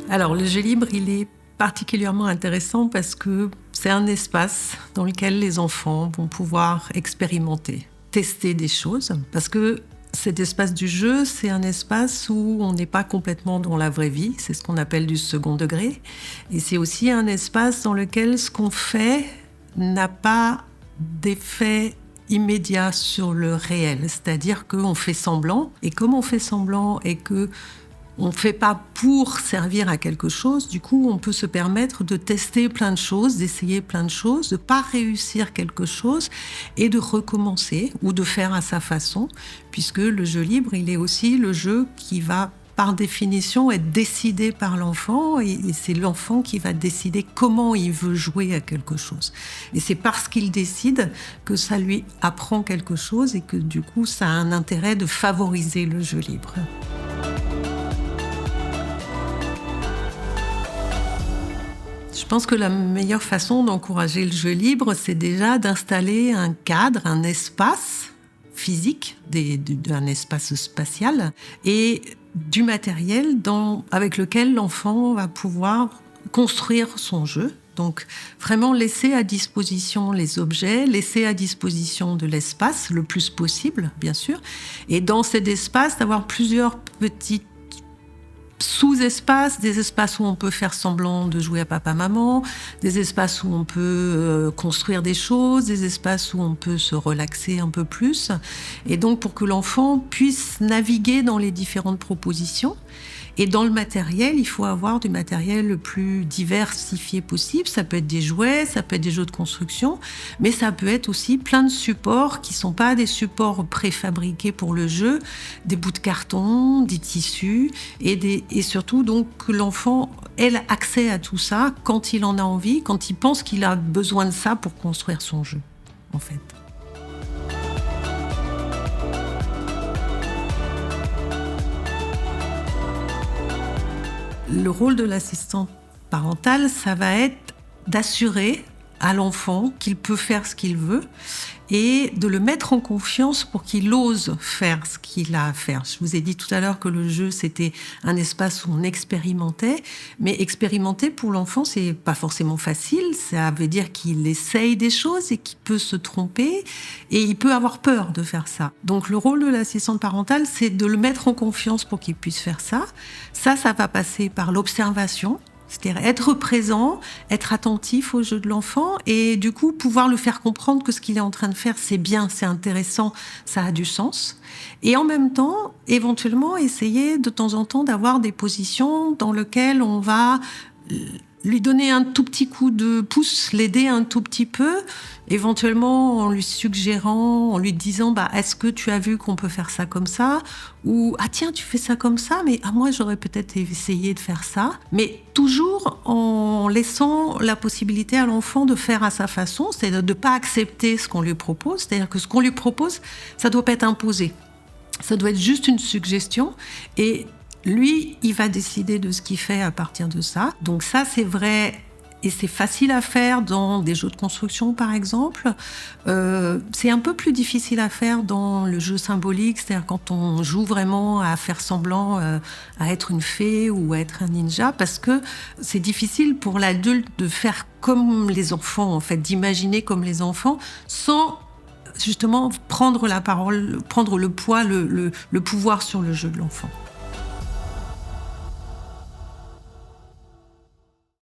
Alors, le jeu libre, il est particulièrement intéressant parce que c'est un espace dans lequel les enfants vont pouvoir expérimenter, tester des choses. Parce que cet espace du jeu, c'est un espace où on n'est pas complètement dans la vraie vie. C'est ce qu'on appelle du second degré. Et c'est aussi un espace dans lequel ce qu'on fait n'a pas d'effet immédiat sur le réel. C'est-à-dire qu'on fait semblant. Et comme on fait semblant et que on ne fait pas pour servir à quelque chose, du coup, on peut se permettre de tester plein de choses, d'essayer plein de choses, de ne pas réussir quelque chose et de recommencer ou de faire à sa façon, puisque le jeu libre, il est aussi le jeu qui va, par définition, être décidé par l'enfant et c'est l'enfant qui va décider comment il veut jouer à quelque chose. Et c'est parce qu'il décide que ça lui apprend quelque chose et que, du coup, ça a un intérêt de favoriser le jeu libre. Je pense que la meilleure façon d'encourager le jeu libre, c'est déjà d'installer un cadre, un espace physique, un espace spatial et du matériel avec lequel l'enfant va pouvoir construire son jeu. Donc vraiment laisser à disposition les objets, laisser à disposition de l'espace le plus possible, bien sûr. Et dans cet espace, d'avoir plusieurs petites sous-espaces, des espaces où on peut faire semblant de jouer à papa-maman, des espaces où on peut construire des choses, des espaces où on peut se relaxer un peu plus. Et donc pour que l'enfant puisse naviguer dans les différentes propositions. Et dans le matériel, il faut avoir du matériel le plus diversifié possible. Ça peut être des jouets, ça peut être des jeux de construction, mais ça peut être aussi plein de supports qui ne sont pas des supports préfabriqués pour le jeu, des bouts de carton, des tissus, et surtout donc que l'enfant ait accès à tout ça quand il en a envie, quand il pense qu'il a besoin de ça pour construire son jeu, en fait. Le rôle de l'assistante parentale, ça va être d'assurer à l'enfant qu'il peut faire ce qu'il veut et de le mettre en confiance pour qu'il ose faire ce qu'il a à faire. Je vous ai dit tout à l'heure que le jeu, c'était un espace où on expérimentait, mais expérimenter pour l'enfant, c'est pas forcément facile. Ça veut dire qu'il essaye des choses et qu'il peut se tromper et il peut avoir peur de faire ça. Donc le rôle de l'assistante parentale, c'est de le mettre en confiance pour qu'il puisse faire ça. Ça va passer par l'observation. C'est-à-dire être présent, être attentif au jeu de l'enfant et du coup pouvoir le faire comprendre que ce qu'il est en train de faire, c'est bien, c'est intéressant, ça a du sens. Et en même temps, éventuellement, essayer de temps en temps d'avoir des positions dans lesquelles on va lui donner un tout petit coup de pouce, l'aider un tout petit peu, éventuellement en lui suggérant, en lui disant est-ce que tu as vu qu'on peut faire ça comme ça, ou tiens, tu fais ça comme ça, mais moi j'aurais peut-être essayé de faire ça, mais toujours en laissant la possibilité à l'enfant de faire à sa façon, c'est-à-dire de ne pas accepter ce qu'on lui propose, c'est-à-dire que ce qu'on lui propose, ça ne doit pas être imposé, ça doit être juste une suggestion et lui, il va décider de ce qu'il fait à partir de ça. Donc ça, c'est vrai et c'est facile à faire dans des jeux de construction, par exemple. C'est un peu plus difficile à faire dans le jeu symbolique, c'est-à-dire quand on joue vraiment à faire semblant à être une fée ou à être un ninja, parce que c'est difficile pour l'adulte de faire comme les enfants, en fait, d'imaginer comme les enfants, sans justement prendre la parole, prendre le poids, le pouvoir sur le jeu de l'enfant.